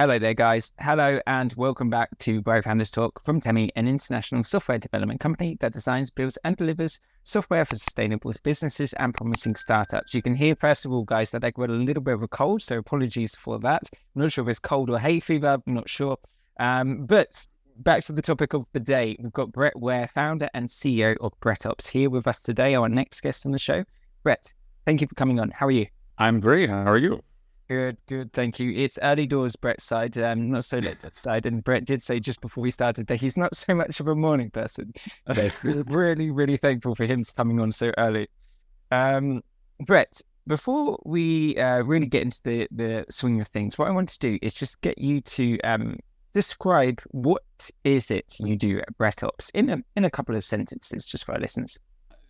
Hello there, guys. Hello and welcome back to Brave Founders Talk from Temi, an international software development company that designs, builds and delivers software for sustainable businesses and promising startups. You can hear, first of all, guys, that I've got a little bit of a cold, so apologies for that. I'm not sure if it's cold or hay fever, I'm not sure. But back to the topic of the day. We've got Brett Weir, founder and CEO of BrettOps, here with us today, our next guest on the show. Brett, thank you for coming on. How are you? I'm great. How are you? Good. Thank you. It's early doors, Brett's side, not so late Brett's side. And Brett did say just before we started that he's not so much of a morning person. So really thankful for him coming on so early. Brett, before we really get into the swing of things, what I want to do is just get you to describe what is it you do at BrettOps in a couple of sentences, just for our listeners.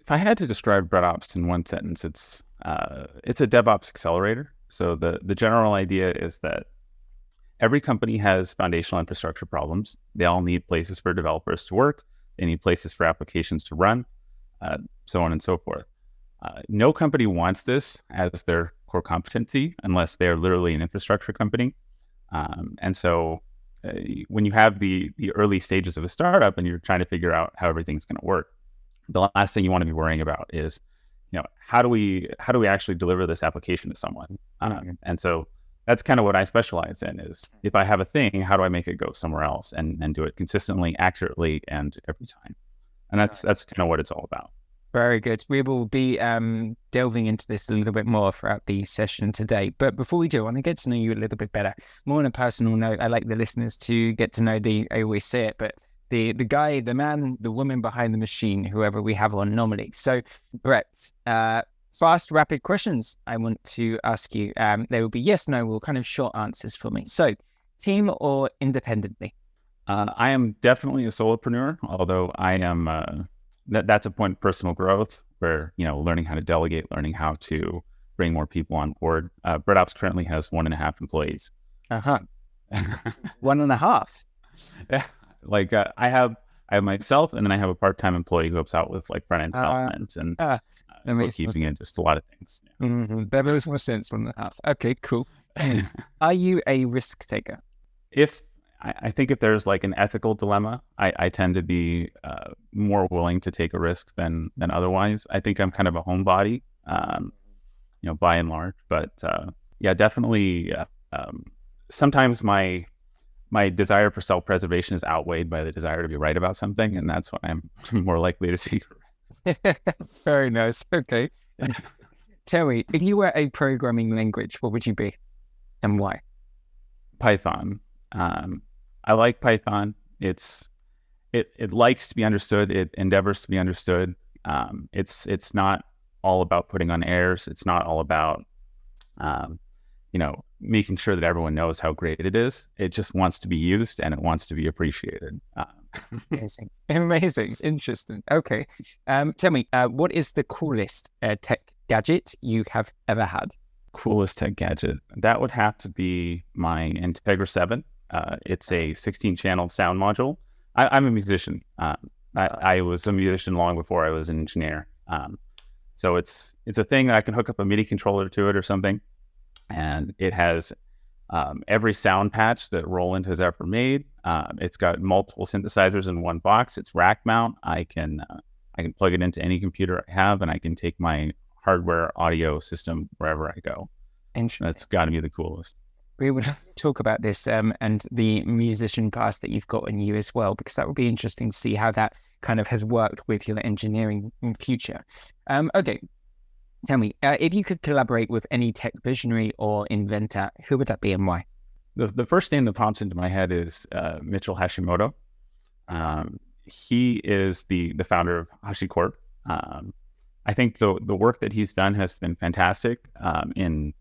If I had to describe BrettOps in one sentence, it's a DevOps accelerator. So the general idea is that every company has foundational infrastructure problems. They all need places for developers to work. They need places for applications to run, so on and so forth. No company wants this as their core competency unless they're literally an infrastructure company. And so when you have the early stages of a startup and you're trying to figure out how everything's going to work, the last thing you want to be worrying about is, how do we actually deliver this application to someone? And so that's kind of what I specialize in is if I have a thing, how do I make it go somewhere else and do it consistently, accurately, and every time? And that's kind of what it's all about. Very good. We will be delving into this a little bit more throughout the session today. But before we do, I want to get to know you a little bit better. More on a personal note, I like the listeners to get to know I always say it, but the guy, the man, the woman behind the machine, whoever we have on normally. So, Brett, fast, rapid questions I want to ask you. They will be yes, no, or kind of short answers for me. So, team or independently? I am definitely a solopreneur, although I am, that's a point of personal growth where, learning how to delegate, learning how to bring more people on board. BrettOps currently has 1.5 employees. 1.5? Yeah. I have myself, and then I have a part-time employee who helps out with front-end development and bookkeeping and just a lot of things. Yeah. Mm-hmm. That makes more sense, 1.5. Okay, cool. Are you a risk taker? I think if there's an ethical dilemma, I tend to be more willing to take a risk than otherwise. I think I'm kind of a homebody, by and large. But definitely. Sometimes my desire for self-preservation is outweighed by the desire to be right about something, and that's when I'm more likely to take a risk. Very nice. Okay. Tell me, if you were a programming language, what would you be and why? Python. I like Python. It likes to be understood. It endeavors to be understood. It's not all about putting on airs. It's not all about making sure that everyone knows how great it is. It just wants to be used and it wants to be appreciated. Amazing. Interesting. Okay. Tell me, what is the coolest tech gadget you have ever had? Coolest tech gadget? That would have to be my Integra 7. It's a 16-channel sound module. I'm a musician. I was a musician long before I was an engineer. So it's a thing that I can hook up a MIDI controller to it or something. And it has every sound patch that Roland has ever made. It's got multiple synthesizers in one box. It's rack mount. I can plug it into any computer I have, and I can take my hardware audio system wherever I go. Interesting. That's got to be the coolest. We would talk about this and the musician past that you've got in you as well, because that would be interesting to see how that kind of has worked with your engineering in future. Okay. Tell me, if you could collaborate with any tech visionary or inventor, who would that be and why? The first name that pops into my head is Mitchell Hashimoto. He is the founder of HashiCorp. I think the work that he's done has been fantastic in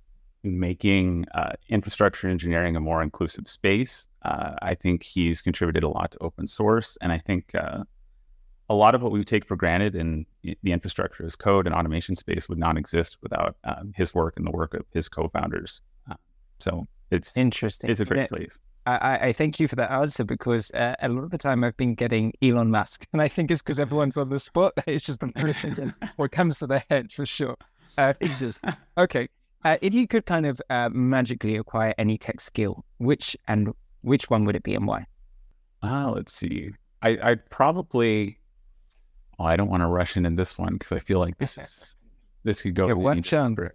making infrastructure engineering a more inclusive space. I think he's contributed a lot to open source, and I think a lot of what we take for granted in the infrastructure as code and automation space would not exist without his work and the work of his co-founders. So it's interesting. It's a great place. I thank you for that answer because a lot of the time I've been getting Elon Musk, and I think it's because everyone's on the spot. It's just the first thing what comes to their head for sure. It's just okay. If you could kind of magically acquire any tech skill, which one would it be and why? Let's see. I'd probably. Oh, I don't want to rush into this one because I feel like this could go. One chance.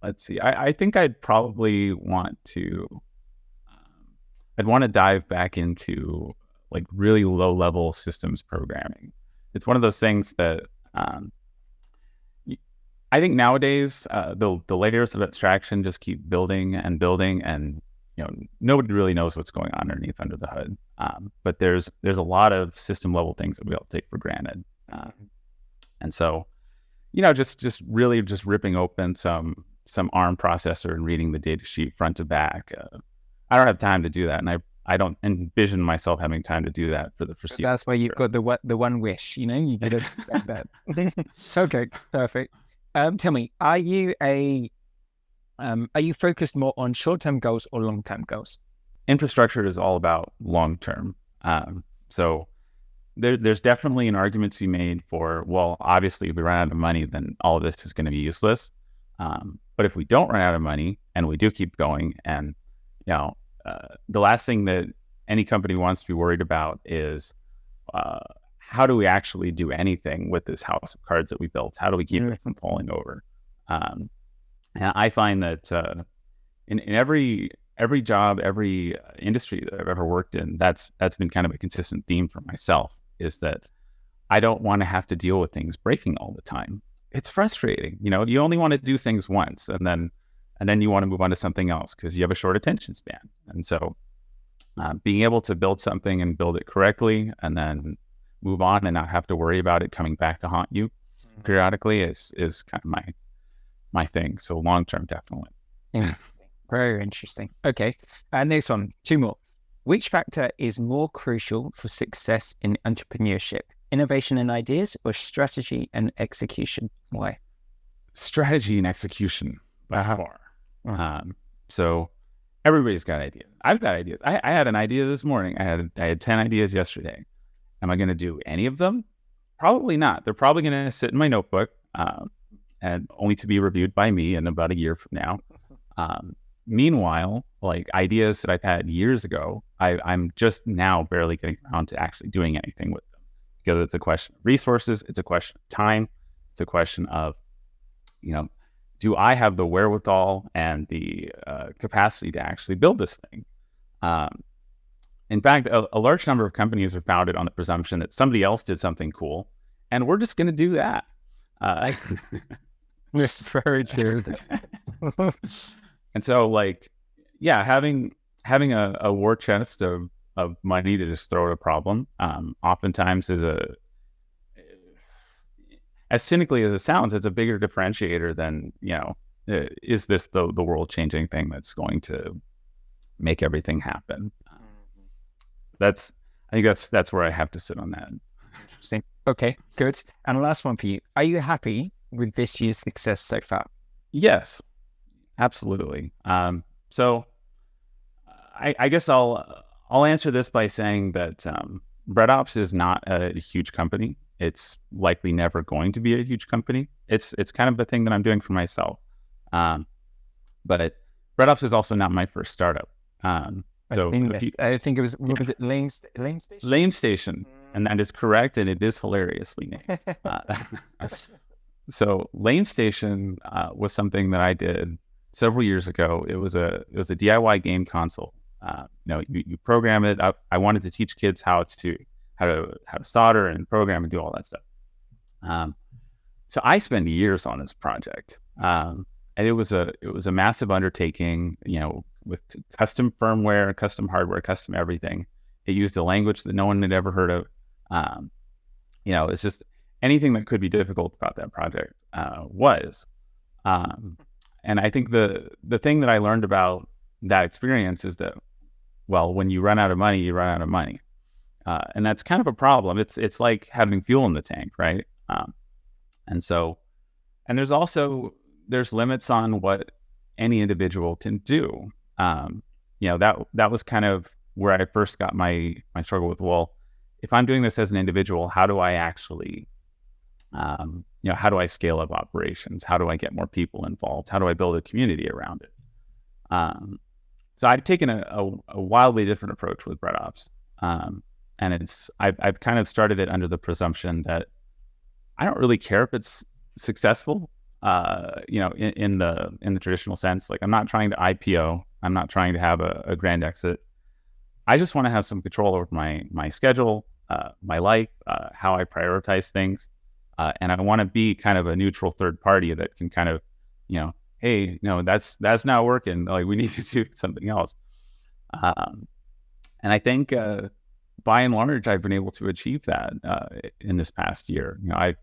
Let's see. I think I'd probably want to. I'd want to dive back into like really low level systems programming. It's one of those things that I think nowadays the layers of abstraction just keep building and building, and nobody really knows what's going on underneath under the hood. But there's a lot of system level things that we all take for granted, and so just really ripping open some ARM processor and reading the data sheet front to back. I don't have time to do that, and I don't envision myself having time to do that for the foreseeable. That's why you've got the one wish, you get to expect that. Okay, perfect. Tell me, are you focused more on short-term goals or long-term goals? Infrastructure is all about long-term. So there's definitely an argument to be made for, well, obviously if we run out of money, then all of this is going to be useless. But if we don't run out of money and we do keep going, and the last thing that any company wants to be worried about is how do we actually do anything with this house of cards that we built? How do we keep it from falling over? And I find that in every job, every industry that I've ever worked in, that's been kind of a consistent theme for myself, is that I don't want to have to deal with things breaking all the time. It's frustrating. You only want to do things once, and then you want to move on to something else because you have a short attention span. And so being able to build something and build it correctly and then move on and not have to worry about it coming back to haunt you periodically is kind of my thing. So long-term, definitely. Yeah. Very interesting. Okay. Next one, 2 more. Which factor is more crucial for success in entrepreneurship? Innovation and ideas, or strategy and execution? Why? Strategy and execution by far. So everybody's got ideas. I've got ideas. I had an idea this morning. I had 10 ideas yesterday. Am I going to do any of them? Probably not. They're probably going to sit in my notebook and only to be reviewed by me in about a year from now. Meanwhile, like ideas that I've had years ago, I'm just now barely getting around to actually doing anything with them, because it's a question of resources. It's a question of time. It's a question of, do I have the wherewithal and the capacity to actually build this thing? In fact, a large number of companies are founded on the presumption that somebody else did something cool, and we're just going to do that. That's very true. And so, having a war chest of money to just throw at a problem, oftentimes is as cynically as it sounds, it's a bigger differentiator than, is this the world-changing thing that's going to make everything happen? I think that's where I have to sit on that. Interesting. Okay, good. And last one for you. Are you happy with this year's success so far? Yes, absolutely. So I guess I'll answer this by saying that BrettOps is not a huge company. It's likely never going to be a huge company. It's kind of a thing that I'm doing for myself. But BrettOps is also not my first startup. So I think it was, what was it, Lame Station? Lame Station, and that is correct, and it is hilariously named. So Lame Station was something that I did several years ago. It was a DIY game console. You program it up. I wanted to teach kids how to solder and program and do all that stuff. So I spent years on this project, and it was a massive undertaking. With custom firmware, custom hardware, custom everything. It used a language that no one had ever heard of. It's just anything that could be difficult about that project was. And I think the thing that I learned about that experience is that, well, when you run out of money, you run out of money. And that's kind of a problem. It's like having fuel in the tank, right? And there's limits on what any individual can do. That was kind of where I first got my struggle with, well, if I'm doing this as an individual, how do I actually How do I scale up operations? How do I get more people involved? How do I build a community around it? So I've taken a wildly different approach with BrettOps. And I've kind of started it under the presumption that I don't really care if it's successful, in the traditional sense. Like, I'm not trying to IPO. I'm not trying to have a grand exit. I just want to have some control over my schedule, my life, how I prioritize things. And I want to be kind of a neutral third party that can kind of, hey, no, that's not working. Like, we need to do something else. And I think, by and large, I've been able to achieve that in this past year. I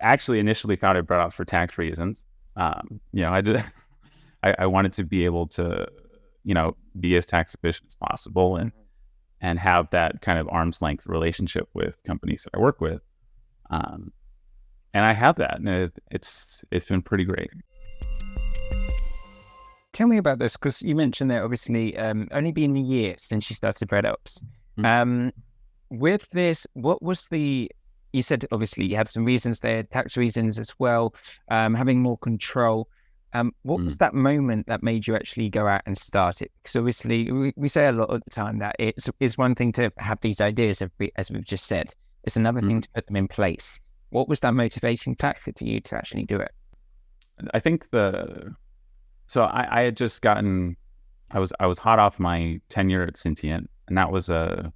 actually initially founded BrettOps for tax reasons. I wanted to be able to, be as tax efficient as possible and have that kind of arm's length relationship with companies that I work with. And I have that, and it's been pretty great. Tell me about this, because you mentioned that obviously only been a year since you started BrettOps. With this, what was you said obviously you had some reasons there, tax reasons as well, having more control. What was that moment that made you actually go out and start it? Because obviously we say a lot of the time that it's one thing to have these ideas, as we've just said. It's another thing to put them in place. What was that motivating factor for you to actually do it? I think so I had just gotten, I was hot off my tenure at Sentient, and that was a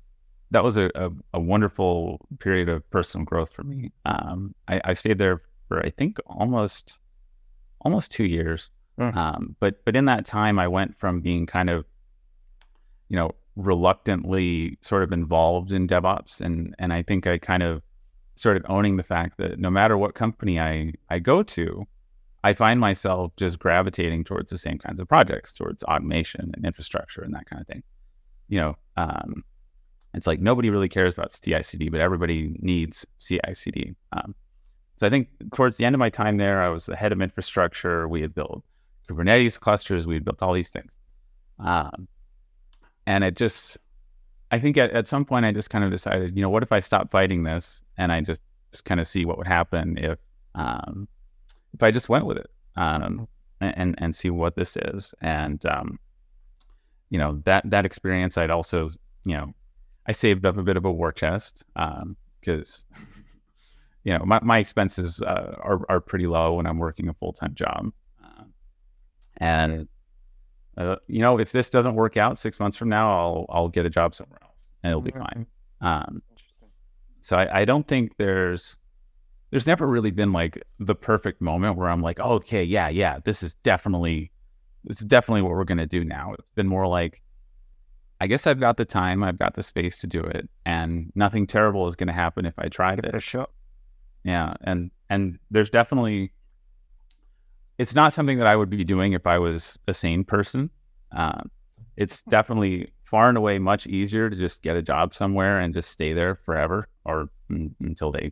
wonderful period of personal growth for me. I stayed there for, I think, almost 2 years. But in that time, I went from being kind of, reluctantly sort of involved in DevOps, and I think I kind of started owning the fact that no matter what company I go to, I find myself just gravitating towards the same kinds of projects, towards automation and infrastructure and that kind of thing. It's like nobody really cares about CI/CD, but everybody needs CI/CD. So I think towards the end of my time there, I was the head of infrastructure. We had built Kubernetes clusters. We had built all these things. And I think at some point I just kind of decided, what if I stop fighting this and I just kind of see what would happen if I just went with it, and see what this is. And, that experience, I'd also, I saved up a bit of a war chest, because, my expenses are pretty low when I'm working a full-time job. If this doesn't work out 6 months from now, I'll get a job somewhere else and it'll be fine. So I don't think there's never really been like the perfect moment where I'm like, oh, okay, yeah, this is definitely what we're going to do now. It's been more like, I guess I've got the time, I've got the space to do it, and nothing terrible is going to happen if I try to. Sure. Yeah. And there's definitely, it's not something that I would be doing if I was a sane person. It's definitely far and away much easier to just get a job somewhere and just stay there forever, or until they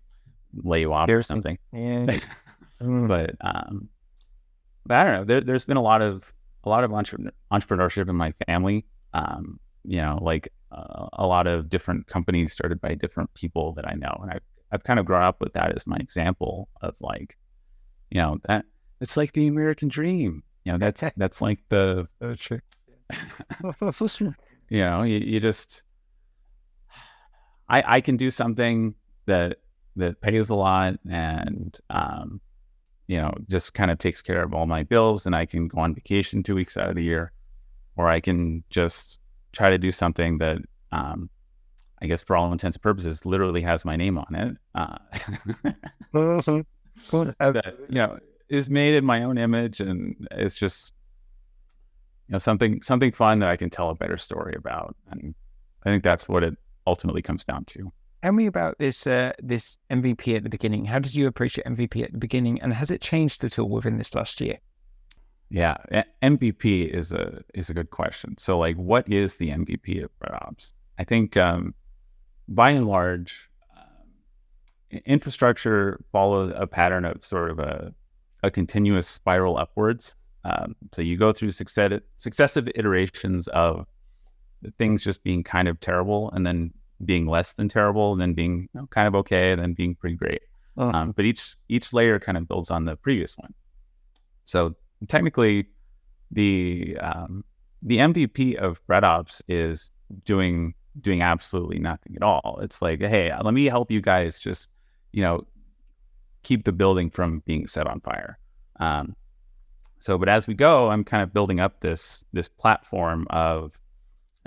lay you off or something. Yeah. But I don't know. There's been a lot of entrepreneurship in my family. Like a lot of different companies started by different people that I know, and I've kind of grown up with that as my example of like, that it's like the American dream. That's like the. You just. I can do something that pays a lot and, just kind of takes care of all my bills, and I can go on vacation 2 weeks out of the year, or I can just try to do something that, I guess for all intents and purposes, literally has my name on it. That, is made in my own image, and it's just, something fun that I can tell a better story about. And I think that's what it ultimately comes down to. Tell me about this MVP at the beginning. How did you approach your MVP at the beginning, and has it changed at all within this last year? Yeah, MVP is a good question. So, like, what is the MVP of BrettOps? I think, by and large, infrastructure follows a pattern of sort of a continuous spiral upwards. So you go through successive iterations of things just being kind of terrible, and then being less than terrible, and then being kind of okay, and then being pretty great. But each layer kind of builds on the previous one. So technically, the MVP of BrettOps is doing absolutely nothing at all. It's like, hey, let me help you guys just, keep the building from being set on fire. But as we go, I'm kind of building up this platform of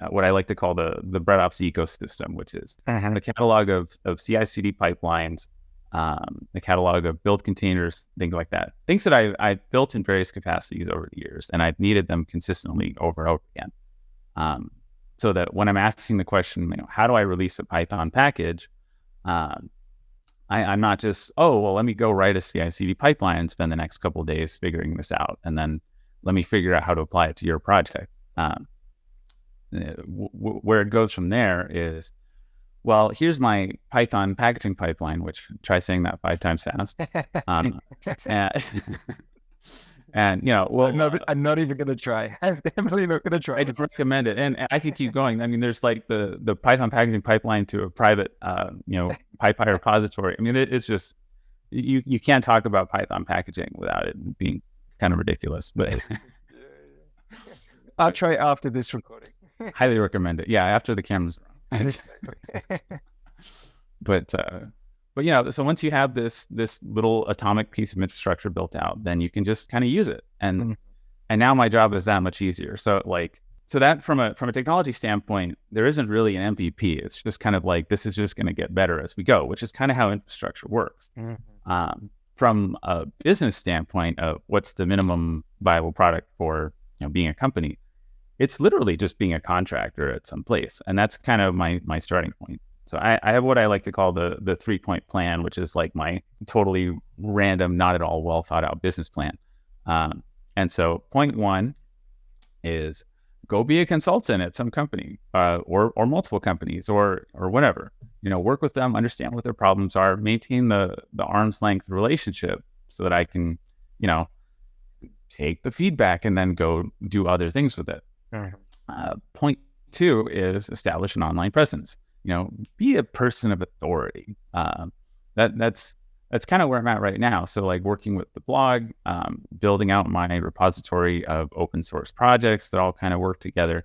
what I like to call the BrettOps ecosystem, which is a catalog of CI/CD pipelines, a catalog of build containers, things like that. Things that I've built in various capacities over the years, and I've needed them consistently over and over again. So that when I'm asking the question, how do I release a Python package, I'm not just, let me go write a CI/CD pipeline and spend the next couple of days figuring this out, and then let me figure out how to apply it to your project. Where it goes from there is, well, here's my Python packaging pipeline, which try saying that 5 times fast. And I'm not even going to try. I'm definitely not going to try. I just recommend it, and I could keep going. I mean, there's like the Python packaging pipeline to a private, PyPy repository. I mean, it's just you can't talk about Python packaging without it being kind of ridiculous. But I'll try after this recording. Highly recommend it. Yeah, after the camera's on. But so once you have this little atomic piece of infrastructure built out, then you can just kind of use it. And now my job is that much easier. So that from a technology standpoint, there isn't really an MVP. It's just kind of like, this is just going to get better as we go, which is kind of how infrastructure works. From a business standpoint of what's the minimum viable product for being a company, it's literally just being a contractor at some place. And that's kind of my starting point. So I have what I like to call the 3-point plan, which is like my totally random, not at all well thought out business plan. And so point 1 is go be a consultant at some company, or multiple companies, or whatever. Work with them, understand what their problems are, maintain the arm's length relationship so that I can, take the feedback and then go do other things with it. Point 2 is establish an online presence. Be a person of authority. That's kind of where I'm at right now. So like working with the blog, building out my repository of open source projects that all kind of work together.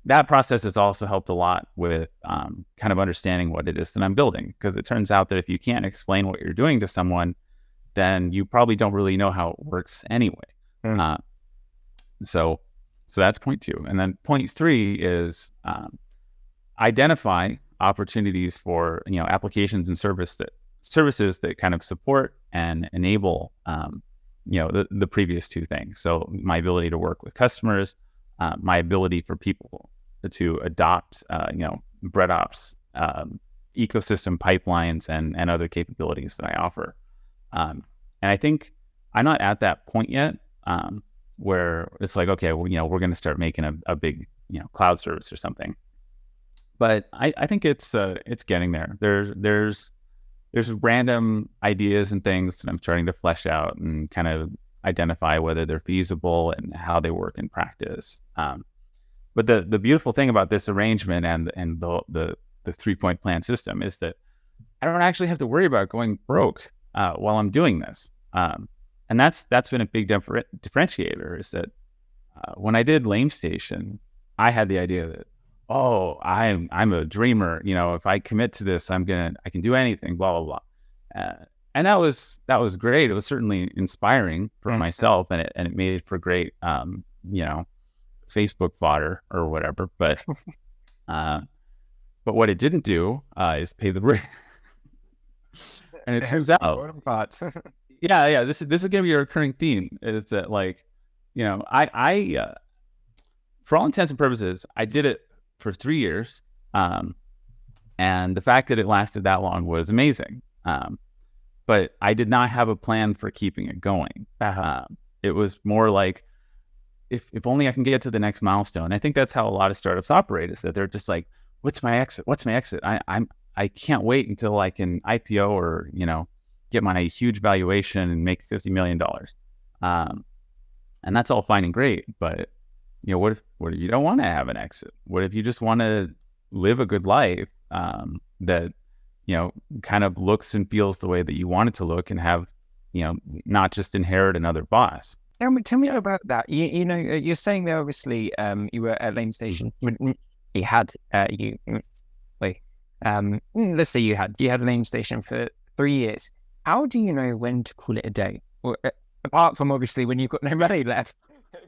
That process has also helped a lot with kind of understanding what it is that I'm building, because it turns out that if you can't explain what you're doing to someone, then you probably don't really know how it works anyway. So that's point 2. And then point 3 is identify opportunities for applications and services that kind of support and enable the previous 2 things. So my ability to work with customers, my ability for people to adopt BrettOps ecosystem pipelines and other capabilities that I offer. And I think I'm not at that point yet where it's like, okay, well, we're going to start making a big cloud service or something. But I think it's getting there. There's random ideas and things that I'm starting to flesh out and kind of identify whether they're feasible and how they work in practice. But the beautiful thing about this arrangement and the 3-point plan system is that I don't actually have to worry about going broke while I'm doing this. And that's been a big differentiator, is that when I did Lame Station, I had the idea that, I'm a dreamer. If I commit to this, I can do anything, blah, blah, blah. And that was great. It was certainly inspiring for myself, and it made it for great, Facebook fodder or whatever. But what it didn't do is pay the rent. And it turns out, yeah, this is going to be a recurring theme. Is that I for all intents and purposes, I did it for 3 years, and the fact that it lasted that long was amazing. But I did not have a plan for keeping it going. It was more like, if only I can get to the next milestone. I think that's how a lot of startups operate, is that they're just like, what's my exit? I can't wait until I can IPO or get my huge valuation and make $50 million. And that's all fine and great, but what if you don't want to have an exit? What if you just want to live a good life that, kind of looks and feels the way that you want it to look and have, not just inherit another boss. Tell me about that. You're saying there, obviously, you were at Lane Station. You had, let's say you had Lane Station for 3 years. How do you know when to call it a day? Or, apart from obviously when you've got no money left.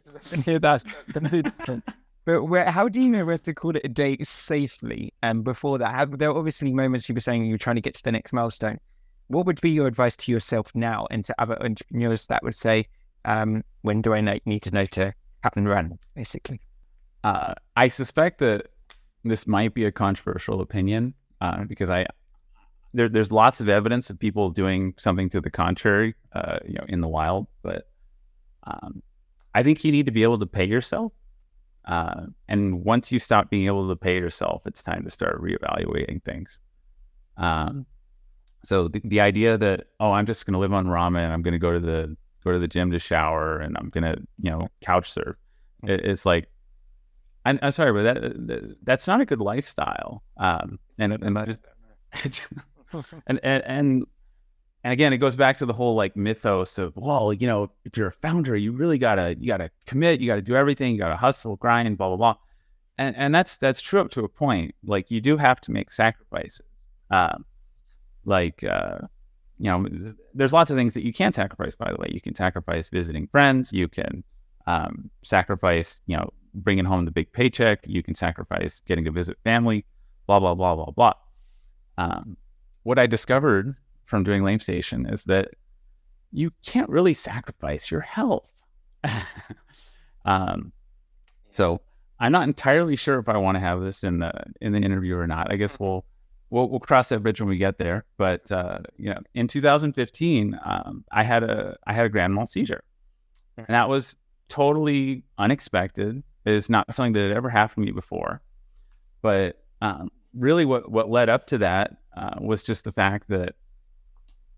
That's different. But how do you know where to call it a day safely? And before that, there are obviously moments you were saying you were trying to get to the next milestone. What would be your advice to yourself now and to other entrepreneurs that would say, when do I need to know to cut and run, basically? I suspect that this might be a controversial opinion because there's lots of evidence of people doing something to the contrary, in the wild. But I think you need to be able to pay yourself. And once you stop being able to pay yourself, it's time to start reevaluating things. So the idea that, I'm just going to live on ramen, I'm going to go to the gym to shower, and I'm going to, couch surf. It's like, I'm sorry, but that's not a good lifestyle. And again, it goes back to the whole like mythos of, well, if you're a founder, you really gotta commit, you gotta do everything, you gotta hustle, grind, blah, blah, blah. And that's true up to a point. Like, you do have to make sacrifices. There's lots of things that you can sacrifice, by the way. You can sacrifice visiting friends, you can sacrifice, bringing home the big paycheck, you can sacrifice getting to visit family, blah, blah, blah, blah, blah. What I discovered from doing Lane Station is that you can't really sacrifice your health. So I'm not entirely sure if I want to have this in the interview or not. I guess we'll cross that bridge when we get there. But in 2015, I had a grand mal seizure, and that was totally unexpected. It is not something that had ever happened to me before. But really, what led up to that was just the fact that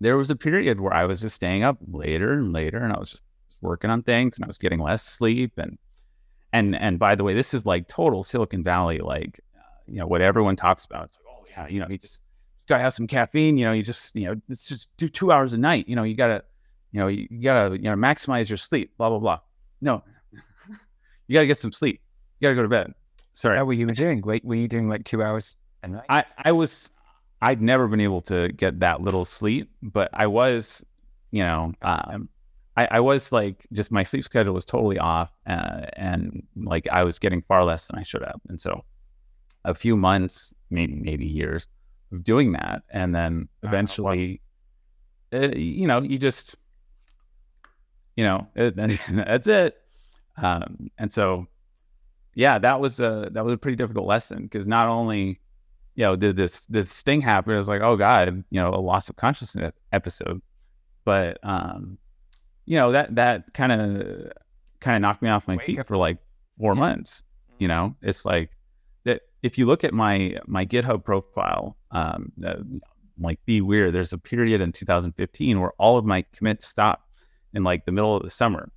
there was a period where I was just staying up later and later, and I was just working on things, and I was getting less sleep. And by the way, this is like total Silicon Valley, like, what everyone talks about. It's like, you just gotta have some caffeine. Let's just do 2 hours a night. You gotta maximize your sleep. Blah blah blah. No, you gotta get some sleep. You gotta go to bed. Sorry. Is that what you were doing? Wait, were you doing like 2 hours a night? I'd never been able to get that little sleep, but I was, I was like, just my sleep schedule was totally off, and like I was getting far less than I should have. And so a few months, maybe years of doing that. And then eventually, you just, that's it. And so, yeah, that was a pretty difficult lesson, because not only, did this thing happen, it was like, oh God, a loss of consciousness episode. But, that kind of knocked me off my feet for like 4 months. It's like that. If you look at my GitHub profile, like Be Weir, there's a period in 2015 where all of my commits stopped in like the middle of the summer.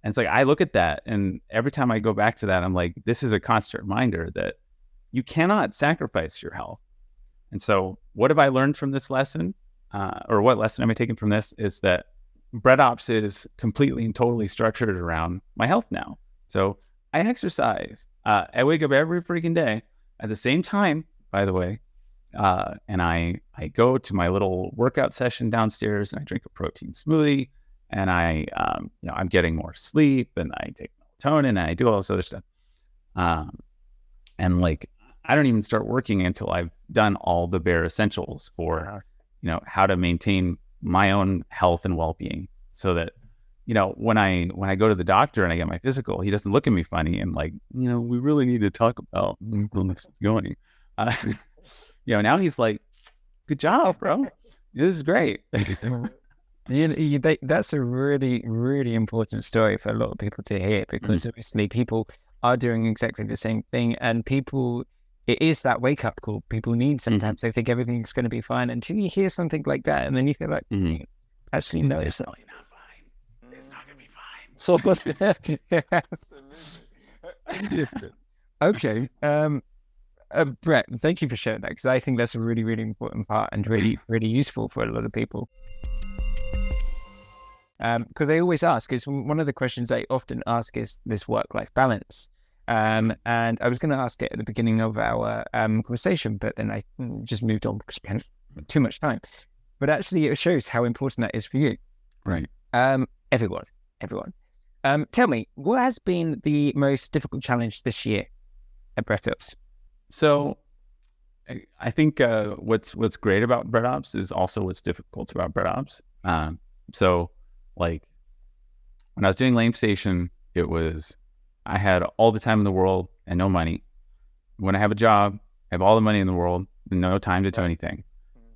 And it's like, I look at that, and every time I go back to that, I'm like, this is a constant reminder that you cannot sacrifice your health. And so what have I learned from this lesson? Or what lesson am I taking from this is that BrettOps is completely and totally structured around my health now. So I exercise. I wake up every freaking day at the same time, by the way. And I go to my little workout session downstairs, and I drink a protein smoothie, and I'm getting more sleep, and I take melatonin, and I do all this other stuff. And like, I don't even start working until I've done all the bare essentials for, how to maintain my own health and well-being, so that, when I go to the doctor and I get my physical, he doesn't look at me funny and like, we really need to talk about where this is going. Now he's like, good job, bro. This is great. That's a really, really important story for a lot of people to hear, because obviously people are doing exactly the same thing, and it is that wake up call people need sometimes. They think everything's going to be fine until you hear something like that, and then you feel like, actually, no, it's definitely not fine. It's not going to be fine. So, absolutely. Okay. Brett, thank you for sharing that, because I think that's a really, really important part and really, really useful for a lot of people. Because I always ask, is one of the questions I often ask is this work-life balance. And I was going to ask it at the beginning of our conversation, but then I just moved on because we had too much time. But actually, it shows how important that is for you. Right. Everyone. Tell me, what has been the most difficult challenge this year at BrettOps? So I think what's great about BrettOps is also what's difficult about BrettOps. So like when I was doing Lame Station, I had all the time in the world and no money. When I have a job, I have all the money in the world and no time to do anything.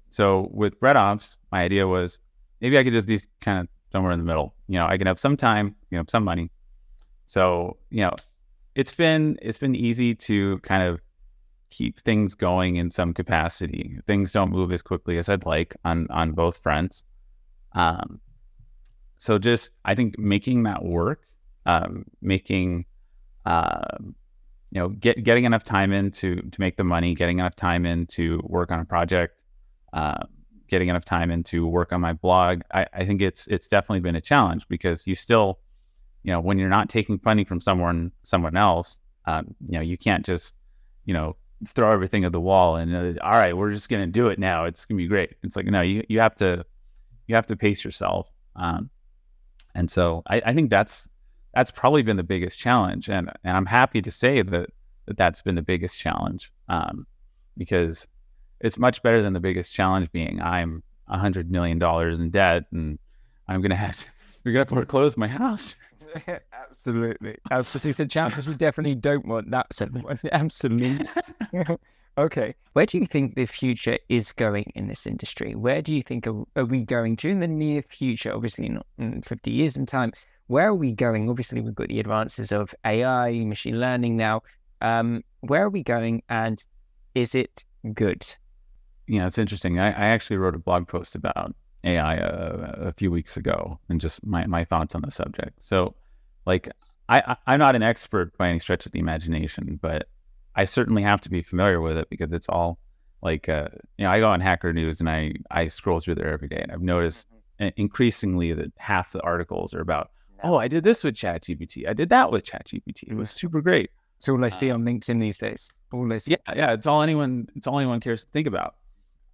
So with BrettOps, my idea was maybe I could just be kind of somewhere in the middle. I can have some time, some money. So, it's been easy to kind of keep things going in some capacity. Things don't move as quickly as I'd like on both fronts. So just, I think making that work, getting enough time in to make the money, getting enough time in to work on a project, getting enough time in to work on my blog. I think it's definitely been a challenge because you still, when you're not taking funding from someone else, you can't just, throw everything at the wall and all right, we're just going to do it now. It's going to be great. It's like, no, you have to pace yourself. And so I think that's probably been the biggest challenge. And I'm happy to say that's been the biggest challenge, because it's much better than the biggest challenge being I'm $100 million in debt and we're going to foreclose my house. Absolutely. The challenge, we definitely don't want that second one. Absolutely. Okay. Where do you think the future is going in this industry? Where do you think are we going to in the near future? Obviously not in 50 years in time. Where are we going? Obviously, we've got the advances of AI, machine learning now. Where are we going, and is it good? It's interesting. I actually wrote a blog post about AI a few weeks ago and just my thoughts on the subject. So like, I'm not an expert by any stretch of the imagination, but I certainly have to be familiar with it because it's all like, I go on Hacker News and I scroll through there every day, and I've noticed increasingly that half the articles are about, oh, I did this with ChatGPT. I did that with ChatGPT. It was super great. It's all I see on LinkedIn these days. Yeah. It's all anyone cares to think about.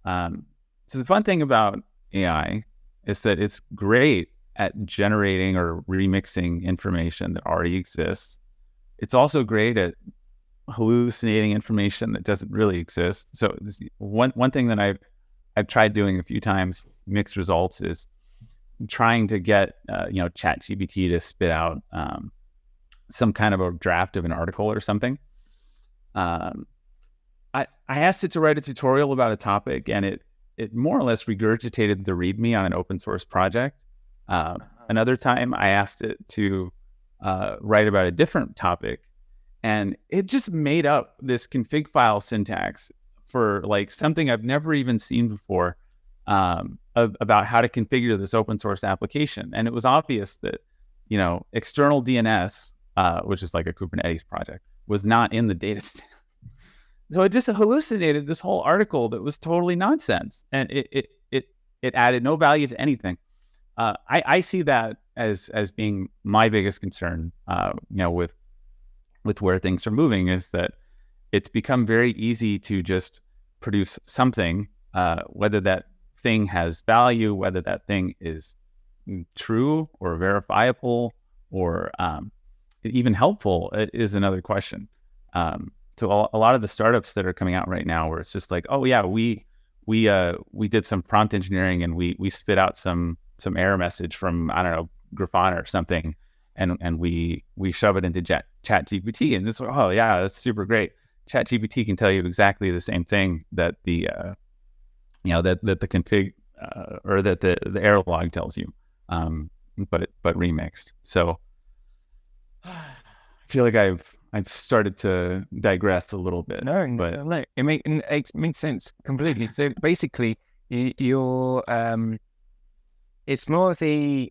So the fun thing about AI is that it's great at generating or remixing information that already exists. It's also great at hallucinating information that doesn't really exist. So one thing that I've tried doing a few times, mixed results, is trying to get ChatGPT to spit out some kind of a draft of an article or something. I asked it to write a tutorial about a topic, and it more or less regurgitated the README on an open source project. Another time I asked it to write about a different topic, and it just made up this config file syntax for like something I've never even seen before, about how to configure this open source application. And it was obvious that, external DNS, which is like a Kubernetes project, was not in the data set. So it just hallucinated this whole article that was totally nonsense, and it added no value to anything. I see that as being my biggest concern, with where things are moving, is that it's become very easy to just produce something, whether that thing has value, whether that thing is true or verifiable or even helpful, it is another question. So a lot of the startups that are coming out right now, where it's just like, oh yeah, we did some prompt engineering and we spit out some error message from, I don't know, Grafana or something, and we shove it into ChatGPT, and it's like, oh yeah, that's super great. ChatGPT can tell you exactly the same thing that the that the config or that the error log tells you, but remixed. So I feel like I've started to digress a little bit. No, it makes sense completely. So basically, you're it's more the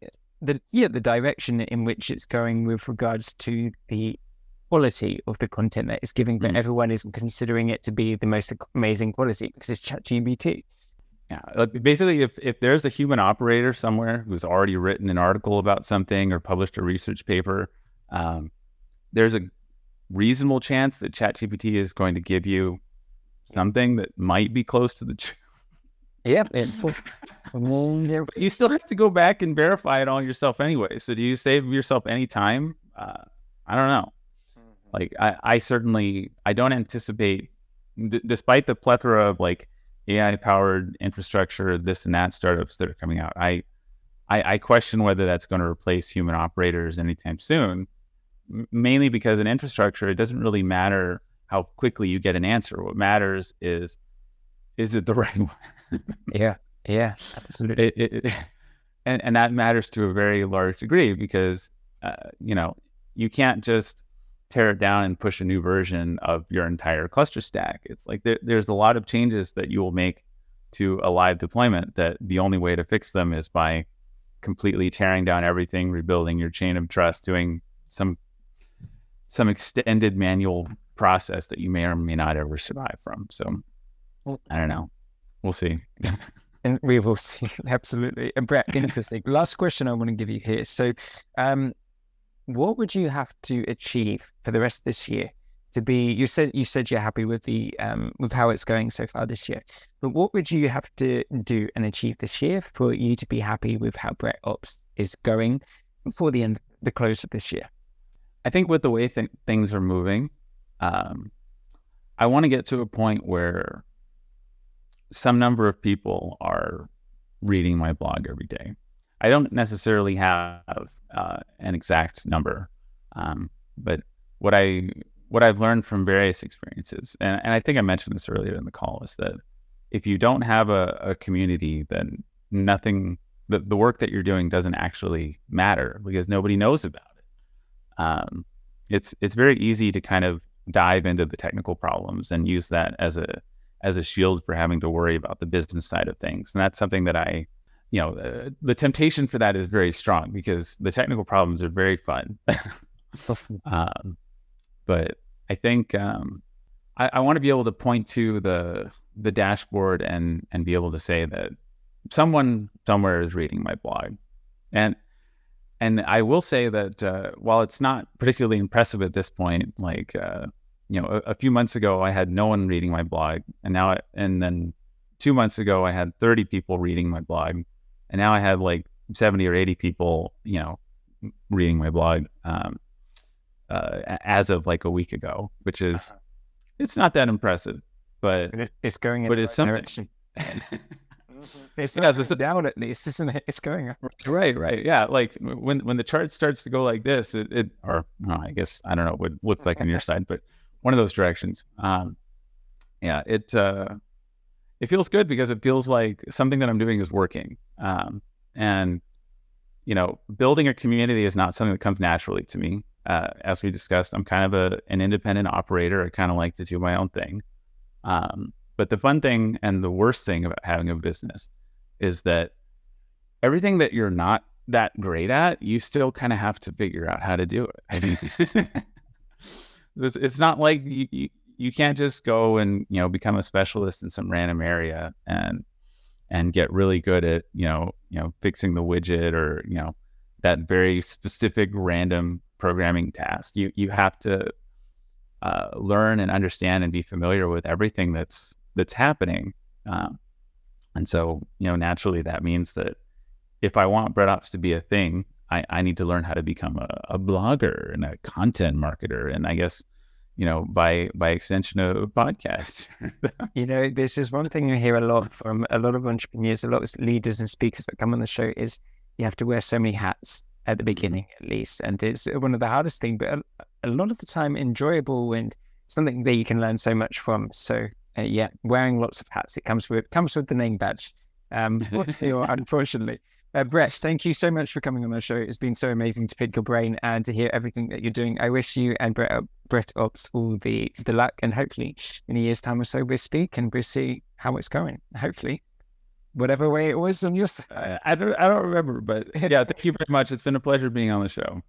direction in which it's going with regards to the quality of the content that it's giving, but everyone isn't considering it to be the most amazing quality because it's ChatGPT. Yeah, basically, if there's a human operator somewhere who's already written an article about something or published a research paper, there's a reasonable chance that ChatGPT is going to give you something that might be close to the truth. Yeah. You still have to go back and verify it all yourself anyway. So do you save yourself any time? I don't know. Like I certainly, I don't anticipate, despite the plethora of like AI powered infrastructure, this and that startups that are coming out, I question whether that's going to replace human operators anytime soon, mainly because in infrastructure, it doesn't really matter how quickly you get an answer. What matters is it the right one? Yeah, absolutely. And that matters to a very large degree because, you can't just tear it down and push a new version of your entire cluster stack. It's like there's a lot of changes that you will make to a live deployment that the only way to fix them is by completely tearing down everything, rebuilding your chain of trust, doing some extended manual process that you may or may not ever survive from. So I don't know. We'll see. And we will see. Absolutely. And Brett, interesting. Last question I want to give you here. So, what would you have to achieve for the rest of this year to be? You said you're happy with the with how it's going so far this year. But what would you have to do and achieve this year for you to be happy with how BrettOps is going before the close of this year? I think with the way things are moving, I want to get to a point where some number of people are reading my blog every day. I don't necessarily have an exact number, but what I've learned from various experiences, and I think I mentioned this earlier in the call, is that if you don't have a community, then the work that you're doing doesn't actually matter because nobody knows about it. It's very easy to kind of dive into the technical problems and use that as a shield for having to worry about the business side of things. And that's something that the temptation for that is very strong because the technical problems are very fun. But I think I want to be able to point to the dashboard and be able to say that someone somewhere is reading my blog. And I will say that while it's not particularly impressive at this point, like a few months ago I had no one reading my blog, and then 2 months ago I had 30 people reading my blog, and now I have like 70 or 80 people, reading my blog as of like a week ago, which is it's not that impressive, but it's going in but the it's right something. direction. It's not just down at least, isn't it? It's going up. Right. Yeah. Like when the chart starts to go like this, I guess, I don't know what it looks like on your side, but one of those directions. It feels good because it feels like something that I'm doing is working. And building a community is not something that comes naturally to me. As we discussed, I'm kind of an independent operator. I kind of like to do my own thing. But the fun thing and the worst thing about having a business is that everything that you're not that great at, you still kind of have to figure out how to do it. I mean, it's not like you can't just go and, become a specialist in some random area and get really good at, fixing the widget or, that very specific random programming task. You have to learn and understand and be familiar with everything that's happening. And so, naturally that means that if I want BrettOps to be a thing, I need to learn how to become a blogger and a content marketer. And I guess, by extension, a podcast. There's just one thing I hear a lot from a lot of entrepreneurs, a lot of leaders and speakers that come on the show is you have to wear so many hats at the beginning, at least. And it's one of the hardest things, but a lot of the time enjoyable and something that you can learn so much from. So wearing lots of hats, it comes with the name badge. Unfortunately. Brett, thank you so much for coming on our show. It's been so amazing to pick your brain and to hear everything that you're doing. I wish you and BrettOps all the luck, and hopefully in a year's time or so we'll speak and we'll see how it's going. Hopefully, whatever way it was on your side. I don't remember, but yeah, thank you very much. It's been a pleasure being on the show.